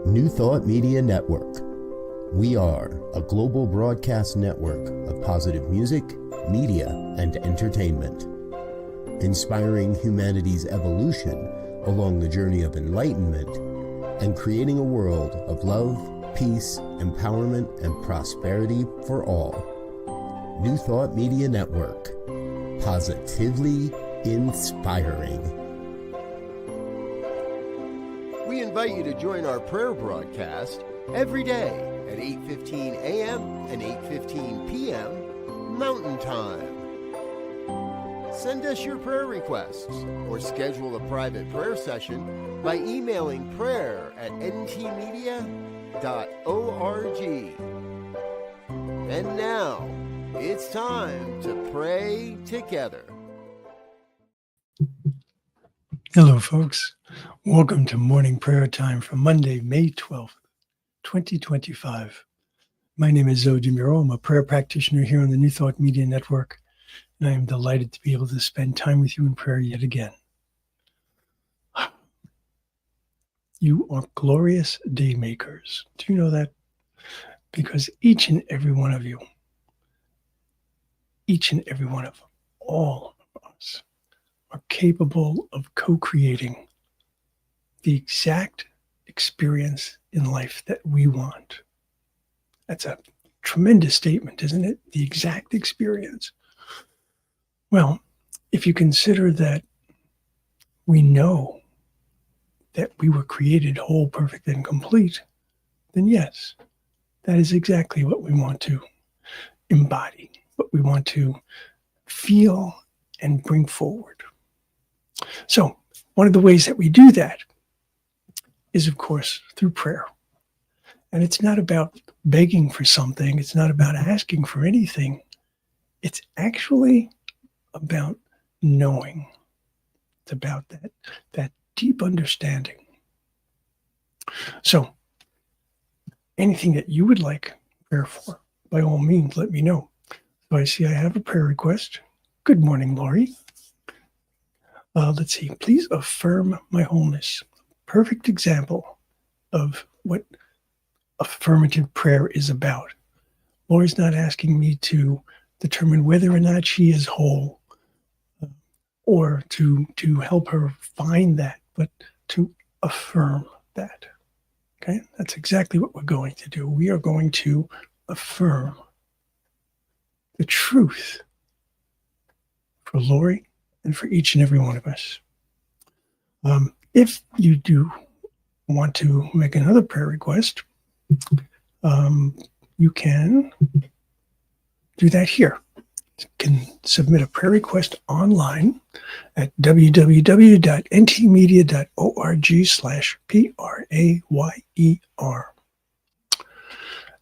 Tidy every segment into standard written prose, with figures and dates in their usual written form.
New Thought Media Network. We are a global broadcast network of positive music, media, and entertainment, inspiring humanity's evolution along the journey of enlightenment and creating a world of love, peace, empowerment, and prosperity for all. New Thought Media Network. Positively inspiring. We invite you to join our prayer broadcast every day at 8:15 a.m. and 8:15 p.m. Mountain Time. Send us your prayer requests or schedule a private prayer session by emailing prayer@ntmedia.org. And now, it's time to pray together. Hello, folks. Welcome to morning prayer time for Monday, May 12th, 2025. My name is Muro. I'm a prayer practitioner here on the New Thought Media Network, and I am delighted to be able to spend time with you in prayer yet again. You are glorious day makers. Do you know that? Because each and every one of you, each and every one of all of us, are capable of co-creating the exact experience in life that we want. That's a tremendous statement, isn't it? The exact experience. Well, if you consider that we know that we were created whole, perfect, and complete, then yes, that is exactly what we want to embody, what we want to feel and bring forward. So, one of the ways that we do that is, of course, through prayer. And it's not about begging for something. It's not about asking for anything. It's actually about knowing. It's about that deep understanding. So, anything that you would like prayer for, by all means, let me know. So I see I have a prayer request. Good morning, Lori. Let's see. Please affirm my wholeness. Perfect example of what affirmative prayer is about. Lori's not asking me to determine whether or not she is whole or to help her find that, but to affirm that. Okay? That's exactly what we're going to do. We are going to affirm the truth for Lori and for each and every one of us. If you do want to make another prayer request, you can do that here. You can submit a prayer request online at www.ntmedia.org/prayer.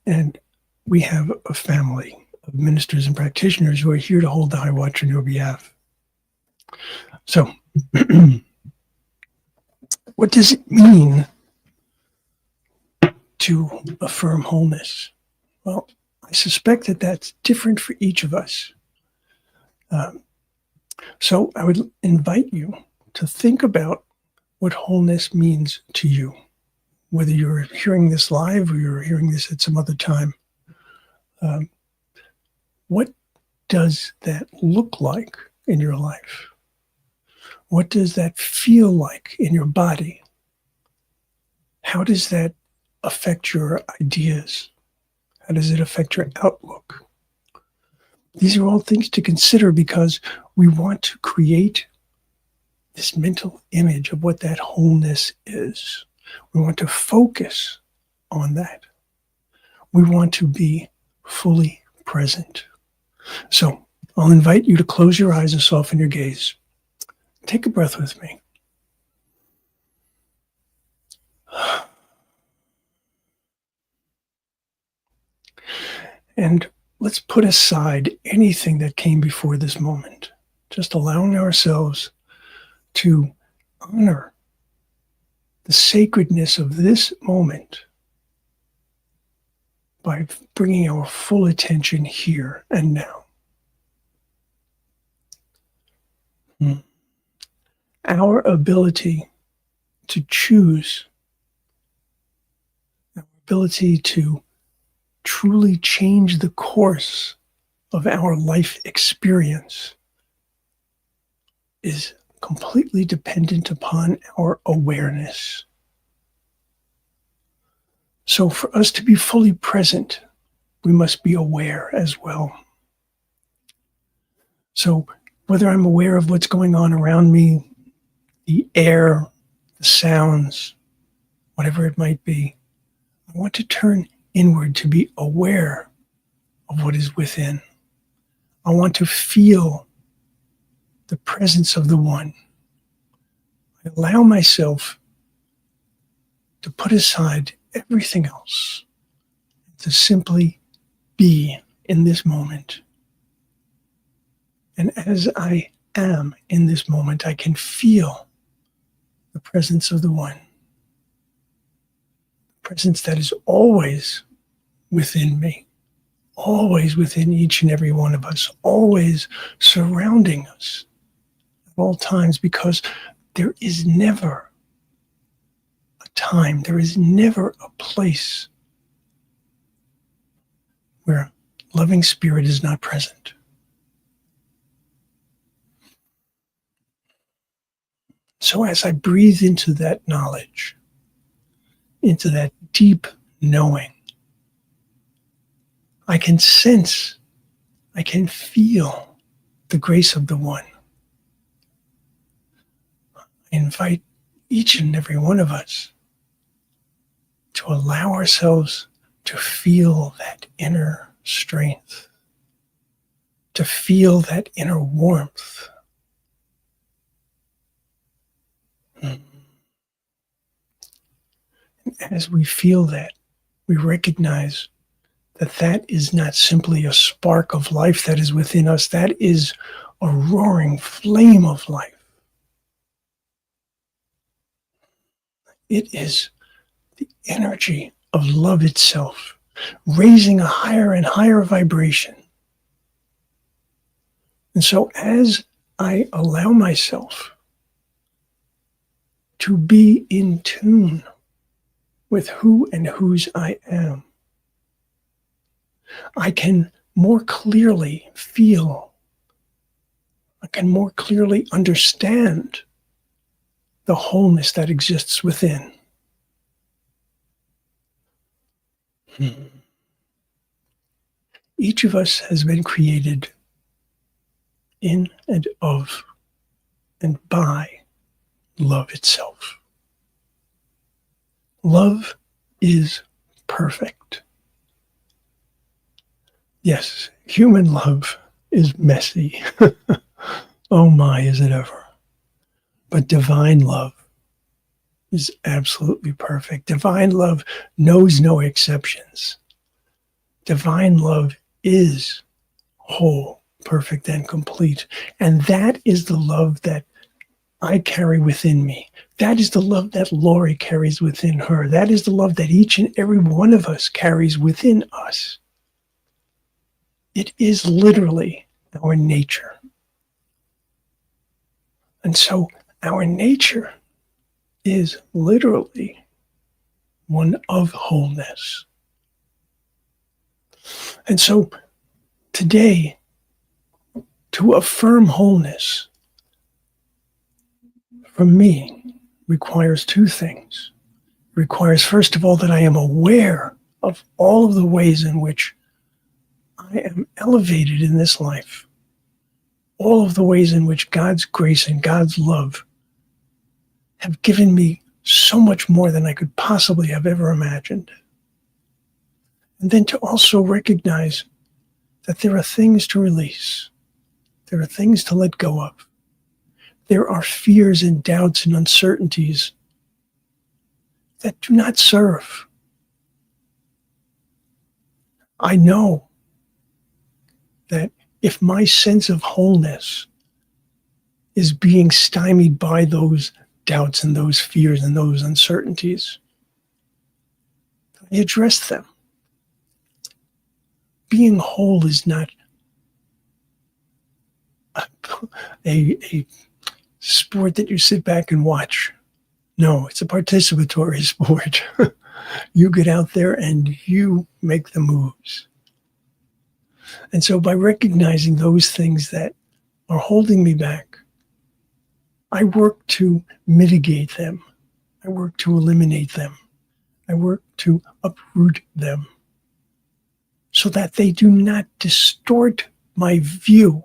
And we have a family of ministers and practitioners who are here to hold the high watch on your behalf. So, what does it mean to affirm wholeness? Well, I suspect that that's different for each of us. So I would invite you to think about what wholeness means to you, whether you're hearing this live or you're hearing this at some other time. What does that look like in your life? What does that feel like in your body? How does that affect your ideas? How does it affect your outlook? These are all things to consider because we want to create this mental image of what that wholeness is. We want to focus on that. We want to be fully present. So I'll invite you to close your eyes and soften your gaze. Take a breath with me. And let's put aside anything that came before this moment, just allowing ourselves to honor the sacredness of this moment by bringing our full attention here and now. Our ability to choose ability to truly change the course of our life experience is completely dependent upon our awareness. So for us to be fully present, we must be aware as well. So whether I'm aware of what's going on around me, the air, the sounds, whatever it might be, I want to turn inward to be aware of what is within. I want to feel the presence of the One. I allow myself to put aside everything else, to simply be in this moment. And as I am in this moment, I can feel the presence of the One. Presence that is always within me, always within each and every one of us, always surrounding us at all times, because there is never a time, there is never a place where loving spirit is not present. So as I breathe into that knowledge, into that deep knowing, I can sense, I can feel the grace of the One. I invite each and every one of us to allow ourselves to feel that inner strength, to feel that inner warmth. And as we feel that, we recognize that that is not simply a spark of life that is within us, that is a roaring flame of life. It is the energy of love itself, raising a higher and higher vibration. And so as I allow myself to be in tune with who and whose I am, I can more clearly feel, I can more clearly understand the wholeness that exists within. Each of us has been created in and of and by love itself. Love is perfect. Yes, human love is messy. Oh my, is it ever. But divine love is absolutely perfect. Divine love knows no exceptions. Divine love is whole, perfect, and complete. And that is the love that I carry within me. That is the love that Lori carries within her. That is the love that each and every one of us carries within us. It is literally our nature. And so our nature is literally one of wholeness. And so today, to affirm wholeness, from me, requires two things. It requires, first of all, that I am aware of all of the ways in which I am elevated in this life, all of the ways in which God's grace and God's love have given me so much more than I could possibly have ever imagined. And then to also recognize that there are things to release. There are things to let go of. There are fears and doubts and uncertainties that do not serve. I know that if my sense of wholeness is being stymied by those doubts and those fears and those uncertainties, I address them. Being whole is not a sport that you sit back and watch. No, it's a participatory sport. You get out there and you make the moves. And so by recognizing those things that are holding me back, I work to mitigate them. I work to eliminate them. I work to uproot them so that they do not distort my view,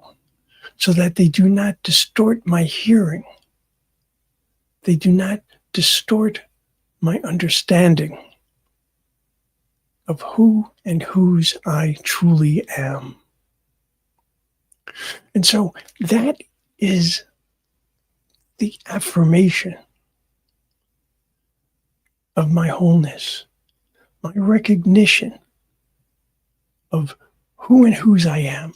so that they do not distort my hearing. They do not distort my understanding of who and whose I truly am. And so that is the affirmation of my wholeness, my recognition of who and whose I am,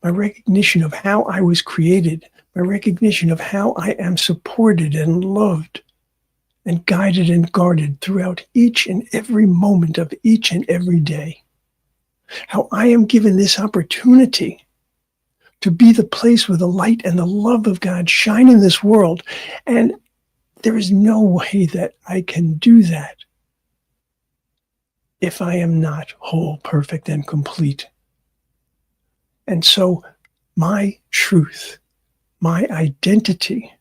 my recognition of how I was created, my recognition of how I am supported and loved and guided and guarded throughout each and every moment of each and every day. How I am given this opportunity to be the place where the light and the love of God shine in this world. And there is no way that I can do that if I am not whole, perfect, and complete. And so my truth, my identity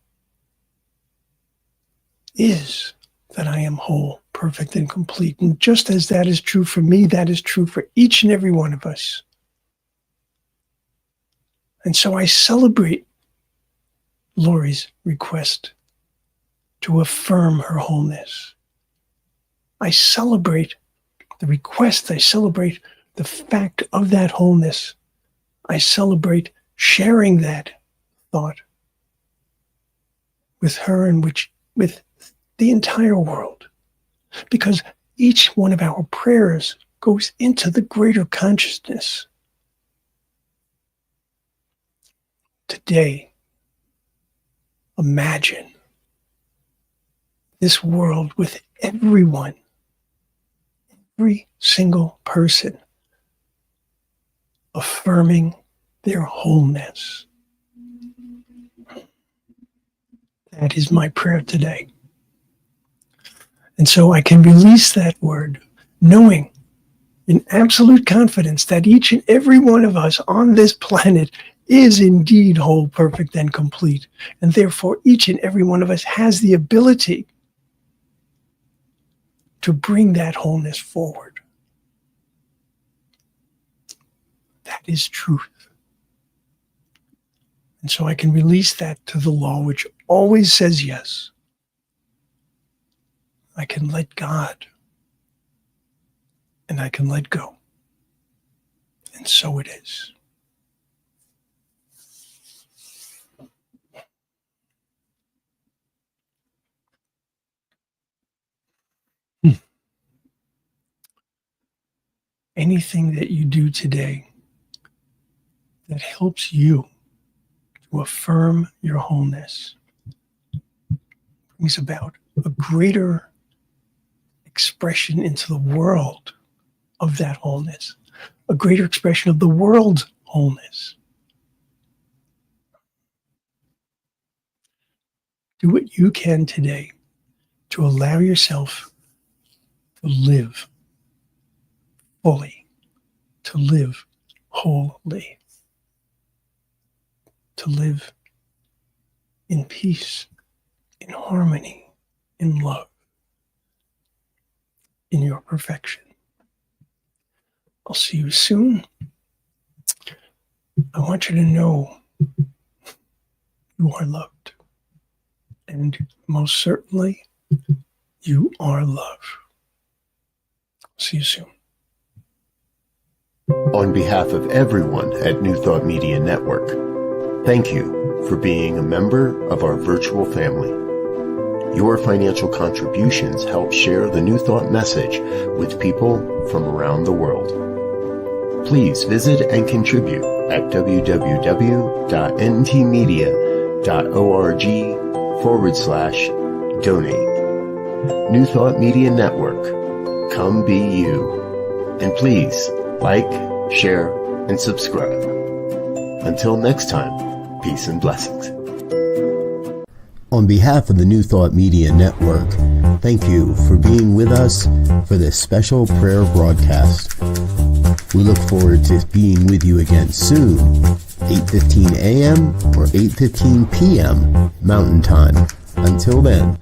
is that I am whole, perfect, and complete. And just as that is true for me, that is true for each and every one of us. And so I celebrate Lori's request to affirm her wholeness. I celebrate the request. I celebrate the fact of that wholeness. I celebrate sharing that thought with her and with the entire world. Because each one of our prayers goes into the greater consciousness. Today, imagine this world with everyone, every single person, affirming their wholeness. That is my prayer today. And so I can release that word, knowing in absolute confidence that each and every one of us on this planet is indeed whole, perfect, and complete. And therefore, each and every one of us has the ability to bring that wholeness forward. That is truth. And so I can release that to the law, which always says yes. I can let God, and I can let go. And so it is. Anything that you do today that helps you to affirm your wholeness brings about a greater expression into the world of that wholeness, a greater expression of the world's wholeness. Do what you can today to allow yourself to live fully, to live wholly, to live in peace, in harmony, in love, in your perfection. I'll see you soon. I want you to know you are loved. And most certainly, you are love. See you soon. On behalf of everyone at New Thought Media Network, thank you for being a member of our virtual family. Your financial contributions help share the New Thought message with people from around the world. Please visit and contribute at www.ntmedia.org/donate. New Thought Media Network, come be you. And please like, share, and subscribe. Until next time, peace and blessings. On behalf of the New Thought Media Network, Thank you for being with us for this special prayer broadcast. We look forward to being with you again soon, 8:15 a.m. or 8:15 p.m. Mountain Time. Until then,